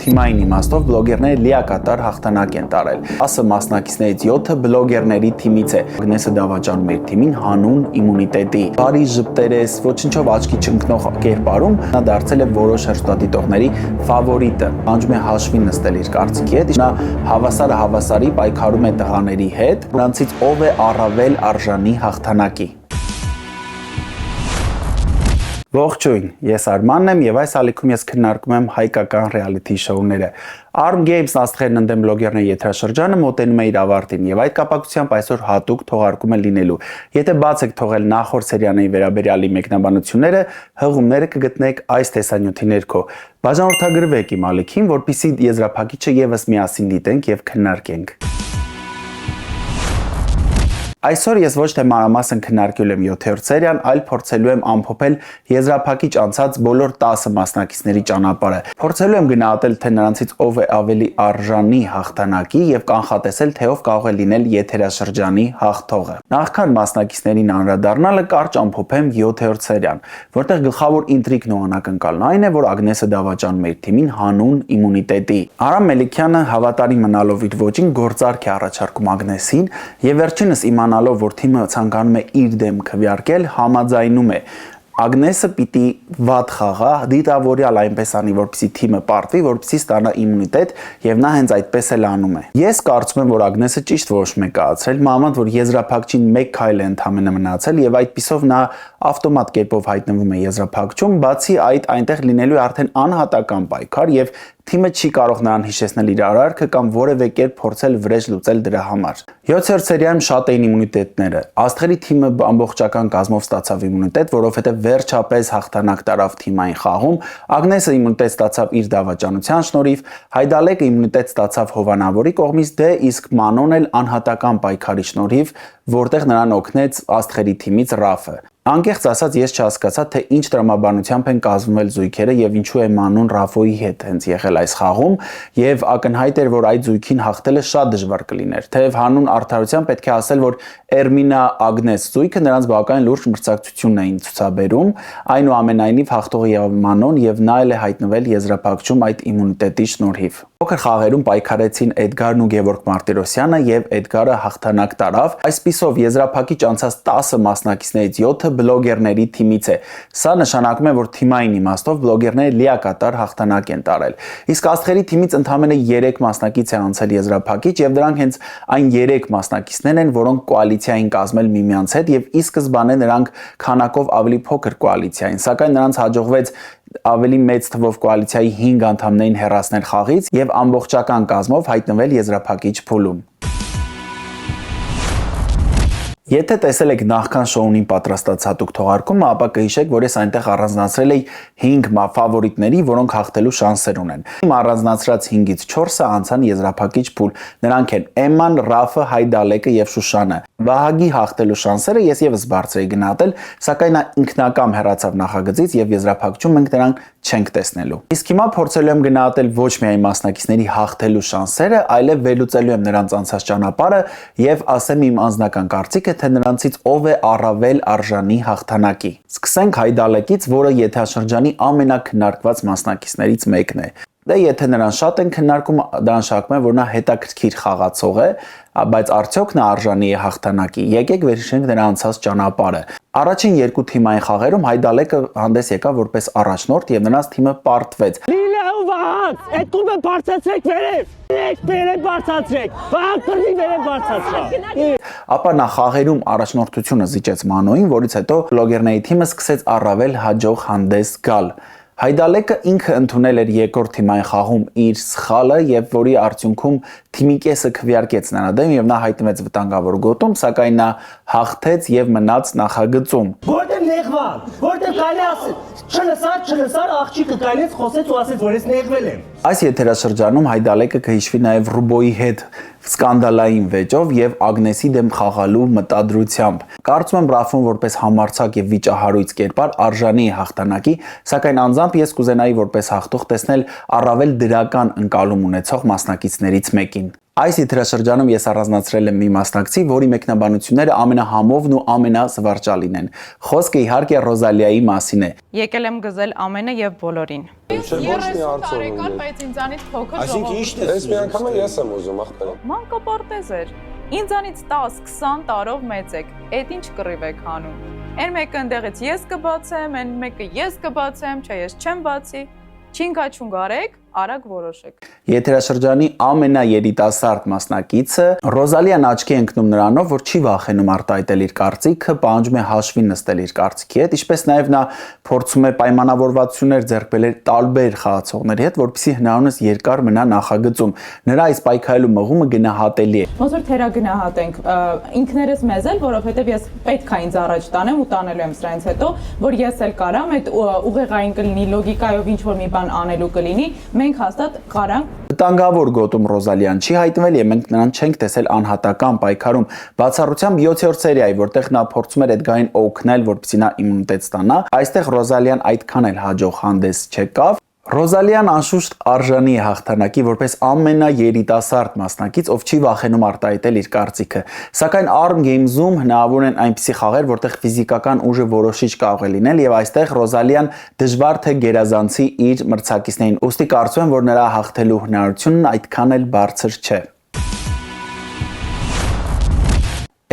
թիմային իմաստով բլոգերները լիակատար հաղթանակ են տարել։ 10 մասնակիցներից 7-ը բլոգերների թիմից է։ Ագնեսը դավաճանում էր թիմին հանուն իմունիտետի։ Բարի ժպտերես, ոչնչով աչքի չընկնող կերպարում նա դարձել է որոշ հեռուստադիտողների ֆավորիտը։ Անջում է հաշվի նստել իր կարծիքի հետ, նա հավասարի պայքարում է տղաների հետ, նրանցից ով է առավել արժանի հաղթանակի։ Ողջույն, ես Արմանն եմ եւ այս ալիքում ես քննարկում եմ հայկական ռեալիթի շոուները։ Arm Games աստղերն ընդդեմ բլոգերների եթերաշրջանը մոտենում է իր ավարտին եւ այդ կապակցությամբ այսօր հատուկ թողարկում է լինելու։ Եթե բաց եք թողել նախորդ սերիաների վերաբերյալի մեկնաբանությունները, հղումները կգտնեք այս տեսանյութի ներքո։ Բաժանորդագրվեք իմ ալիքին, որպեսզի եզրափակիչը եւս միասին դիտենք եւ քննարկենք։ Այսօր ես ոչ թե մանրամասն քննարկել եմ 7-րդ սերիան, այլ փորձելու եմ ամփոփել եզրափակիչ անցած բոլոր 10 մասնակիցների ճանապարհը։ Փորձելու եմ գնահատել, թե նրանցից ով է ավելի արժանի հաղթանակի եւ կանխատեսել, թե ով կարող է լինել եթերաշրջանի հաղթողը։ Նախքան մասնակիցներին անդրադառնալը կարճ ամփոփեմ 7-րդ սերիան, որտեղ գլխավոր ինտրիգն ու անակնկալն այն է, որ Ագնեսը դավաճանում էր թիմին հանուն իմունիտետի։ Արամ Մելիքյանը հավատարիմ մնալով իր ոճին գործարք է առաջարկում Ագնեսին եւ վերջինս իմանալով, որ թիմը ցանկանում է իր դեմ քվեարկել, համաձայնում է։ Ագնեսը պիտի վատ խաղա, դիտավորյալ այնպես անի, որպեսզի թիմը պարտվի, որպեսզի ստանա իմունիտետ եւ նա հենց այդպես էլ անում է։ Ես կարծում եմ, որ Ագնեսը ճիշտ որոշում է կայացրել, մանավանդ որ եզրափակչին 1 քայլ է ընդամենը մնացել եւ այդպիսով նա ավտոմատ կերպով հայտնվում է եզրափակչում, բացի այդ այնտեղ լինելու է արդեն անհատական պայքար եւ թիմը չի կարող նրան հիշեցնել իր արարքը կամ որևէ կերպ փորձել վրեժ լուծել դրա համար։ 7-րդ սերիայում շատ էին իմունիտետները։ Աստղերի թիմը ամբողջական կազմով ստացավ իմունիտետ, որովհետև վերջապես հաղթանակ տարավ թիմային խաղում։ Ագնեսը իմունիտետ ստացավ իր դավաճանության շնորհիվ, Հայդալեկը իմունիտետ ստացավ Հովանավորի կողմից, իսկ Մանոն էլ անհատական պայքարի շնորհիվ, որտեղ նրան օգնեց աստղերի թիմից Ռաֆը։ Անկեղծ ասած ես չհասկացա, թե ինչ տրամաբանությամբ են կազմվել զույգերը եւ ինչու է Մանուն Ռաֆոյի հետ հենց եղել այս խաղում եւ ակնհայտ էր, որ այդ զույգին հաղթելը շատ դժվար կլիներ։ Թեև հանուն արդարության պետք է ասել, որ Էրմինա Ագնես զույգը նրանց բավականին լուրջ մրցակցությունն էին ցուցաբերում, այնուամենայնիվ հաղթողը եղավ Մանոն եւ նա էլ է հայտնվել եզրափակչում այդ իմունիտետի շնորհիվ։ Փոքր խաղերում պայքարեցին Էդգարն ու Գևորգ Մարտիրոսյանը եւ Էդգարը հաղթանակ տարավ։ Այսպիսով եզրափակիչ անցած 10 մասնակիցներից 7-ը բլոգերների թիմից է։ Սա նշանակում է, որ թիմային իմաստով բլոգերները լիակատար հաղթանակ են տարել։ Իսկ աստղերի թիմից ընդամենը 3 մասնակից է անցել եզրափակիչ եւ դրանք հենց այն 3 մասնակիցներն են, որոնք կոալիցիա են կազմել միմյանց հետ եւ ի սկզբանե նրանք քանակով ավելի փոքր կոալիցիա են, սակայն նրանց հաջողվեց ավելի մեծ թվով կոալիցիայի 5 անդամներին հեռացնել խաղից եւ ամբողջական կազմով հայտնվել եզրափակիչ փուլում։ Եթե տեսել եք նախքան շոունին պատրաստած հատուկ թողարկումը, ապա կհիշեք, որ ես այնտեղ առանձնացրել էի 5 ֆավորիտների, որոնք հաղթելու շանսեր ունեն։ Իմ առանձնացրած 5-ից 4-ը անցան եզրափակիչ փուլ։ Նրանք են Էմման, Ռաֆը, Հայդալեկը եւ Շուշանը։ Վահագի հաղթելու շանսերը ես եւս բարձր էի գնահատել, սակայն նա ինքնակամ հեռացավ նախագծից եւ եզրափակչում մենք նրան չենք տեսնելու։ Իսկ հիմա փորձելու եմ գնահատել ոչ միայն մասնակիցների հաղթելու շանսերը, այլև վերլուծելու եմ նրանց անցած ճանապարհը եւ ասեմ իմ անձնական կարծիքը, թե նրանցից ով է առավել արժանի հաղթանակի։ Սկսենք Հայդալեկից, որը եթերաշրջանի ամենակննարկված մասնակիցներից մեկն է։ Դե եթե նրան շատ են քննարկում, դա նշանակում է, որ նա հետաքրքիր խաղացող է, բայց արդյոք նա արժանի է հաղթանակի։ Եկեք վերհիշենք նրա անցած ճանապարհը։ Առաջին 2 թիմային խաղերում Հայդալեկը հանդես եկավ որպես առաջնորդ եւ նրանց թիմը պարտվեց։ Վահագ, այդ տուբը բարձրացրեք վերև բարձրացրեք, Վահագ բռնի վերև բարձրացրեք։ Ապա նա խաղերում առաջնորդությունը զիջեց Մանոյին, որից հետո բլոգերների թիմը սկսեց առավել հաջող հանդես գալ։ Հայդալեկը ինքը ընդունել էր երկրորդ թիմային խաղում իր սխալը եւ որի արդյունքում թիմի կեսը քվեարկեց նրա դեմ եւ նա հայտնվեց վտանգավոր գոտում, սակայն նա հաղթեց եւ մնաց նախագծում։ Որտեղ նեղվան, որտեղ կարելի ասել, չլսար աղջիկը կայնեց խոսեց ու ասեց, որ ես նեղվել եմ։ Այս եթերաշրջանում Հայդալեկը կհիշվի նաեւ Ռուբոյի հետ սկանդալային վեճով եւ Ագնեսի դեմ խաղալու մտադրությամբ։ Կարծում եմ Ռաֆուն որպես համարձակ եւ վիճահարույց կերպար արժանի է հաղթանակի, սակայն անձամբ ես կուզենայի որպես հաղթող տեսնել առավել դրական ընկալում ունեցող մասնակիցներից մեկին։ Այս եթերաշրջանում ես առանձնացրել եմ մի մասնակցի, որի մեկնաբանությունները ամենահամովն ու ամենազվարճալին են։ Խոսքը իհարկե Ռոզալիայի մասին է։ Եկել եմ գզել ամենը եւ բոլորին։ Բայց ինձանից փոքր Այսինքն ի՞նչն է։ Ես մի անգամ ես եմ ուզում ախպերը։ Մանկապարտեզ էր։ Ինձանից 10-20 տարով մեծ եք։ Էդ ինչ կռիվ եք հանում։ Այն մեկը ընդեղից ես կբացեմ, այն մեկը ես կբացեմ, չէ ես չեմ բացի։ Չինգա-չունգ արեք, արագ որոշեք։ Եթերաշրջանի ամենաերիտասարդ մասնակիցը Ռոզալիան աչքի ընկնում նրանով, որ չի վախենում արտահայտել իր կարծիքը, պահանջում է հաշվի նստել իր կարծիքի հետ, ինչպես նաև նա փորձում է պայմանավորվածություններ ձեռք բերել տարբեր խաղացողների հետ, որպեսզի հնարավորինս երկար մնա նախագծում։ Նրա այս պայքարելու մղումը գնահատելի է։ Ոնց որ թերագնահատենք ինքներս մեզ էլ, որովհետև ես պետք է ինձ առաջ տանեմ ու տանելու եմ սրանից հետո, որ ես էլ կարամ այդ ուղեղային կլինի, լոգիկայով ինչ որ մի բան անելու կլինի, մենք հաստատ կարանք։ Վտանգավոր գոտում Ռոզալիան չի հայտնվել եւ մենք նրան չենք տեսել անհատական պայքարում, բացառությամբ 7-րդ սերիայի, որտեղ նա փորձում էր Էդգարին օգնել, որպեսզի նա իմունիտետ ստանա, այստեղ Ռոզալիան այդքան էլ հաջող հանդես չեկավ։ Ռոզալիան անշուշտ արժանի է հաղթանակի որպես ամենաերիտասարդ մասնակից, ով չի վախենում արտահայտել իր կարծիքը։ Սակայն ARM Games-ում հնարավոր են այնպիսի խաղեր, որտեղ ֆիզիկական ուժը որոշիչ կարող է լինել, եւ այստեղ Ռոզալիան դժվար թե գերազանցի իր մրցակիցներին։ Ուստի կարծում եմ, որ նրա հաղթելու հնարավորությունն այդքան էլ բարձր չէ։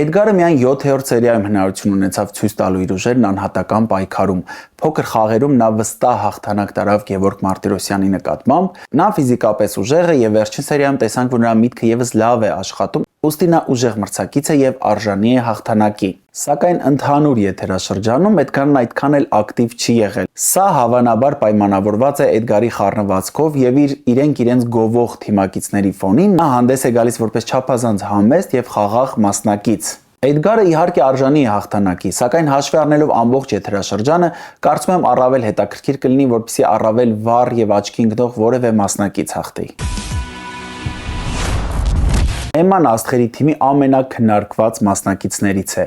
Էդգարը միայն 7-րդ սերիայում հնարավորություն ունեցավ ցույց տալու իր ուժերն անհատական պայքարում։ Փոքր խաղերում նա վստահ հաղթանակ տարավ Գևորգ Մարտիրոսյանի նկատմամբ։ Նա ֆիզիկապես ուժեղ է եւ վերջին սերիայում տեսանք, որ նրա միտքը եւս լավ է աշխատում, ուստի նա ուժեղ մրցակից է եւ արժանի է հաղթանակի։ Սակայն ընդհանուր եթերաշրջանում Էդգարն այդքան էլ ակտիվ չի եղել։ Սա հավանաբար պայմանավորված է Էդգարի խառնվածքով եւ իրենց գովող թիմակիցների ֆոնին նա հանդես է գալիս որպես չափազանց համեստ եւ խաղաղ մասնակից։ Էդգարը իհարկե արժանի է հաղթանակի, սակայն հաշվի առնելով ամբողջ եթերաշրջանը, կարծում եմ առավել հետաքրքիր կլինի, որպեսզի առավել վառ եւ աչքի ընկնող որևէ մասնակից հաղթի։ Էման աստղերի թիմի ամենաքննարկված մասնակիցներից է։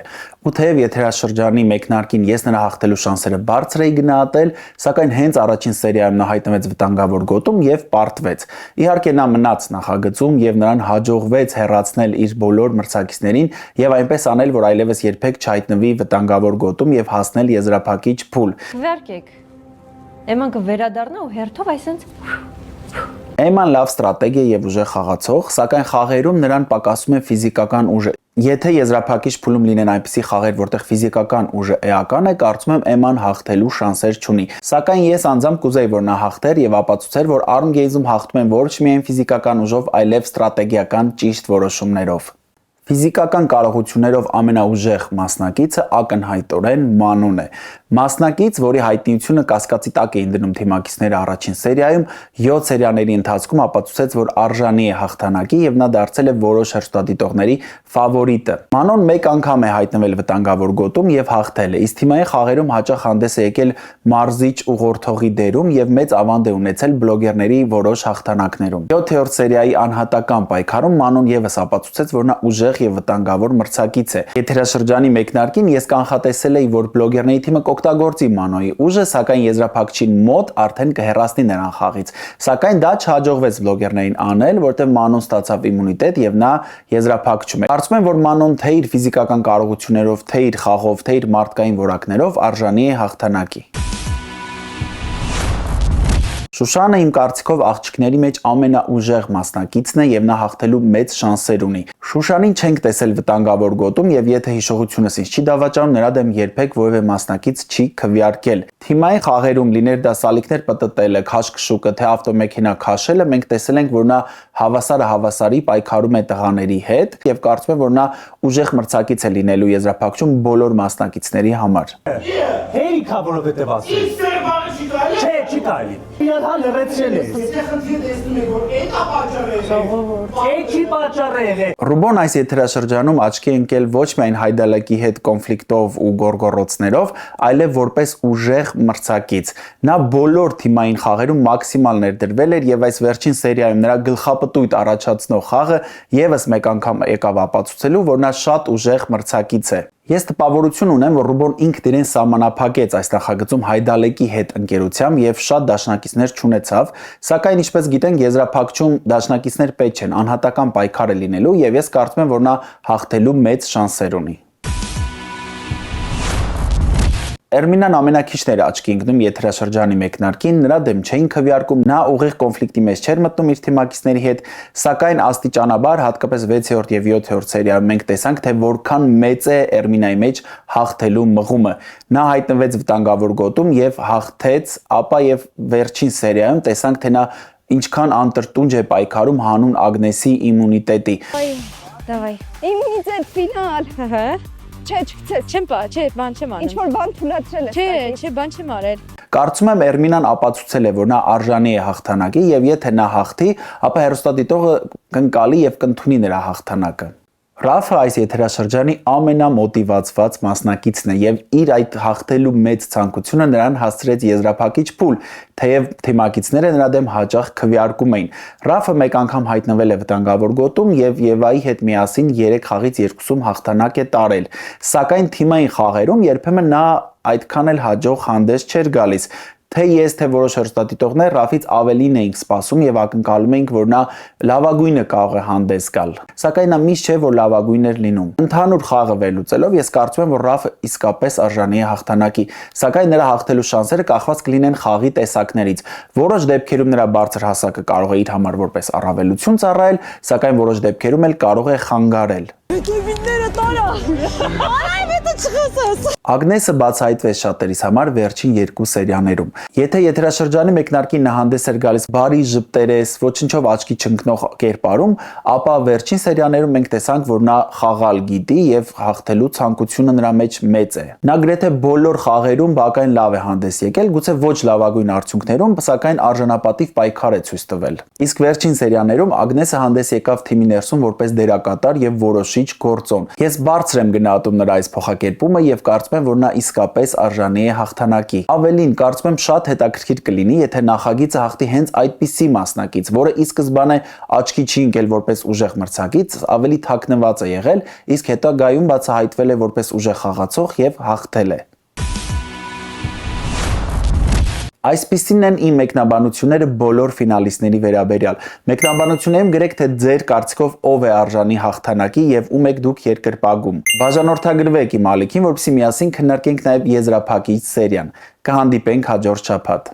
Ու թեև եթերաշրջանի մեկնարկին ես նրա հաղթելու շանսերը բարձր էի գնահատել, սակայն հենց առաջին սերիայում նա հայտնվեց վտանգավոր գոտում եւ պարտվեց։ Իհարկե նա մնաց նախագծում եւ նրան հաջողվեց հեռացնել իր բոլոր մրցակիցներին եւ այնպես անել, որ այլևս երբեք չհայտնվի վտանգավոր գոտում եւ հասնել եզրափակիչ փուլ։ Վերկեք։ Էման կվերադառնա ու հերթով այսենց Էման լավ ստրատեգ է եւ ուժեղ խաղացող, սակայն խաղերում նրան պակասում է ֆիզիկական ուժը։ Եթե եզրափակիչ փուլում լինեն այնպիսի խաղեր, որտեղ ֆիզիկական ուժը էական է, կարծում եմ Էման հաղթելու շանսեր չունի։ Սակայն ես անձամբ կուզեի, որ նա հաղթեր եւ ապացուցեր, որ ARM Games-ում հաղթում են ոչ միայն ֆիզիկական ուժով, այլև ստրատեգիական ճիշտ որոշումներով։ Ֆիզիկական կարողություններով ամենաուժեղ մասնակիցը ակնհայտորեն Մանոն է։ Մասնակից, որի հայտնիությունը կասկածի տակ էին դնում թիմակիցները առաջին սերիայում, 7 սերիաների ընթացքում ապացուցեց, որ արժանի է հաղթանակի եւ նա դարձել է որոշ հեռուստադիտողների ֆավորիտը։ Մանոն մեկ անգամ է հայտնվել վտանգավոր գոտում եւ հաղթել է, իսկ թիմային խաղերում հաճախ հանդես է եկել մարզիչ ուղղորդողի դերում եւ մեծ ավանդ է ունեցել բլոգերների որոշ հաղթանակներում։ 7-րդ սերիայի անհատական պայքարում Մանոն եւս ապացուցեց, որ նա ուժեղ եւ վտանգավոր մրցակից է։ Եթերաշրջանի մեկնարկին ես կանխատեսել էի, որ բլոգերների թիմը կօգտագործի Մանոյի ուժը, սակայն եզրափակչին մոտ արդեն կհեռացնի նրան խաղից։ Սակայն դա չհաջողվեց բլոգերներին անել, որտեղ Մանոն ստացավ իմունիտետ եւ նա եզրափակչում է։ Կարծում եմ, որ Մանոն թե իր ֆիզիկական կարողություններով, թե իր խաղով, թե իր մարդկային որակներով արժանի է հաղթանակի։ Շուշանը իմ կարծիքով աղջիկների մեջ ամենաուժեղ մասնակիցն է եւ նա հաղթելու մեծ շանսեր ունի։ Շուշանին չենք տեսել վտանգավոր գոտում եւ եթե հիշողությունս ինձ չի դավաճանում, նրա դեմ երբեք որևէ մասնակից չի քվեարկել։ Թիմային խաղերում լիներ դա սալիկներ պտտելը, քաշքշուկը, թե ավտոմեքենա քաշելը, մենք տեսել ենք, որ նա հավասարի պայքարում է տղաների հետ եւ կարծում եմ, որ նա ուժեղ մրցակից է լինելու եզրափակչում բոլոր մասնակիցների համար։ Հերիքա որովհետեւ ասել։ Չէ, չի կարելի։ Իրան հա լրացրել ես։ Չի պատճառը։ Ռուբոն այս եթերաշրջանում աչքի ընկել ոչ միայն Հայդալակի հետ կոնֆլիկտով ու գորգոռոցներով, այլև որպես ուժեղ մրցակից։ Նա բոլոր թիմային խաղերում մաքսիմալ ներդրվել էր եւ այս վերջին սերիայում նրա գլխապտույտ առաջացնող խաղը եւս մեկ անգամ եկավ ապացուցելու, որ նա շատ ուժեղ մրցակից է։ Ես տպավորություն ունեմ, որ Ռուբոն ինքն իրեն սահմանափակեց այս նախագծում Հայդալեկի հետ ընկերությամբ եւ շատ դաշնակիցներ չունեցավ, սակայն ինչպես գիտենք, եզրափակչում դաշնակիցներ պետք չեն, անհատական պայքար է լինելու եւ ես կարծում եմ, որ նա հաղթելու մեծ շանսեր ունի։ Էրմինան ամենաքիչն էր աչքի ընկնում եթերաշրջանի մեկնարկին, նրա դեմ չէին քվեարկում, նա ուղիղ կոնֆլիկտի մեջ չէր մտնում իր թիմակիցների հետ, սակայն աստիճանաբար, հատկապես 6-րդ եւ 7-րդ սերիայում մենք տեսանք, թե որքան մեծ է Էրմինայի մեջ հաղթելու մղումը։ Նա հայտնվեց վտանգավոր գոտում եւ հաղթեց, ապա եւ վերջին սերիայում տեսանք, թե նա ինչքան անտրտունջ է պայքարում հանուն Ագնեսի իմունիտետի։ Давай։ Իմունիտետ ֆինալ։ Հա։ Չէ, չգցես։ Չեմ բան չեմ անում։ Ինչ որ բան թույլատրել ես։ Չէ, բան չեմ արել։ Կարծում եմ Էրմինան ապացուցել է, որ նա արժանի է հաղթանակի եւ եթե նա հաղթի, ապա հերոստատիտողը կընկալի եւ կընդունի նրա հաղթանակը։ Ռաֆը այս եթերաշրջանի ամենամոտիվացված մասնակիցն է եւ իր այդ հաղթելու մեծ ցանկությունը նրան հասցրեց եզրափակիչ փուլ, թեև թիմակիցները նրա դեմ հաճախ քվեարկում էին։ Ռաֆը մեկ անգամ հայտնվել է վտանգավոր գոտում եւ Եվայի հետ միասին 3 խաղից 2-ում հաղթանակ է տարել։ Սակայն թիմային խաղերում երբեմն նա այդքան էլ հաջող հանդես չէր գալիս։ Թե ես, թե որոշ հեռուստադիտողներ Ռաֆից ավելին էինք սպասում եւ ակնկալում էինք, որ նա լավագույնը կարող է հանդես գալ։ Սակայն նա միշտ չէ, որ լավագույնն էր լինում։ Ընդհանուր խաղը վերլուծելով ես կարծում եմ, որ Ռաֆը իսկապես արժանի է հաղթանակի, սակայն նրա հաղթելու շանսերը կախված կլինեն խաղի տեսակներից։ Որոշ դեպքերում նրա բարձր հասակը կարող է իր համար որպես առավելություն ծառայել, սակայն որոշ դեպքերում էլ կարող է խանգարել։ Ագնեսը բացահայտվեց շատերիս համար վերջին 2 սերիաներում։ Եթե եթերաշրջանի մեկնարկին նա հանդես էր գալիս բարի ժպտերես, ոչնչով աչքի չընկնող կերպարում, ապա վերջին սերիաներում մենք տեսանք, որ նա խաղալ գիտի եւ հաղթելու ցանկությունը նրա մեջ մեծ է։ Նա գրեթե բոլոր խաղերում բակային լավ է հանդես եկել, գուցե ոչ լավագույն արդյունքներում, սակայն արժանապատիվ պայքար է ցույց տվել։ Իսկ վերջին սերիաներում Ագնեսը հանդես եկավ թիմի ներսում որպես դերակատար եւ որոշիչ գործոն։ Ես բարձր եմ գնահատում նրա այս փոխակերպումը եւ կարծում եմ, որ նա իսկապես արժանի է հաղթանակի։ Ավելին, կարծում եմ շատ հետաքրքիր կլինի, եթե նախագիծը հաղթի հենց այդպիսի մասնակից, որը ի սկզբանե աչքի չի ընկել որպես ուժեղ մրցակից, ավելի թաքնված է եղել, իսկ հետագայում բացահայտվել է որպես ուժեղ խաղացող եւ հաղթել է։ Այսպիսին են իմ մեկնաբանությունները բոլոր ֆինալիստների վերաբերյալ։ Մեկնաբանություններում գրեք, թե ձեր կարծիքով ով է արժանի հաղթանակի եւ ում եք դուք երկրպագում։ Բաժանորդագրվեք իմ ալիքին, որպեսզի միասին քննարկենք նաեւ եզրափակիչ սերիան։ Կհանդիպենք հաջորդ շաբաթ։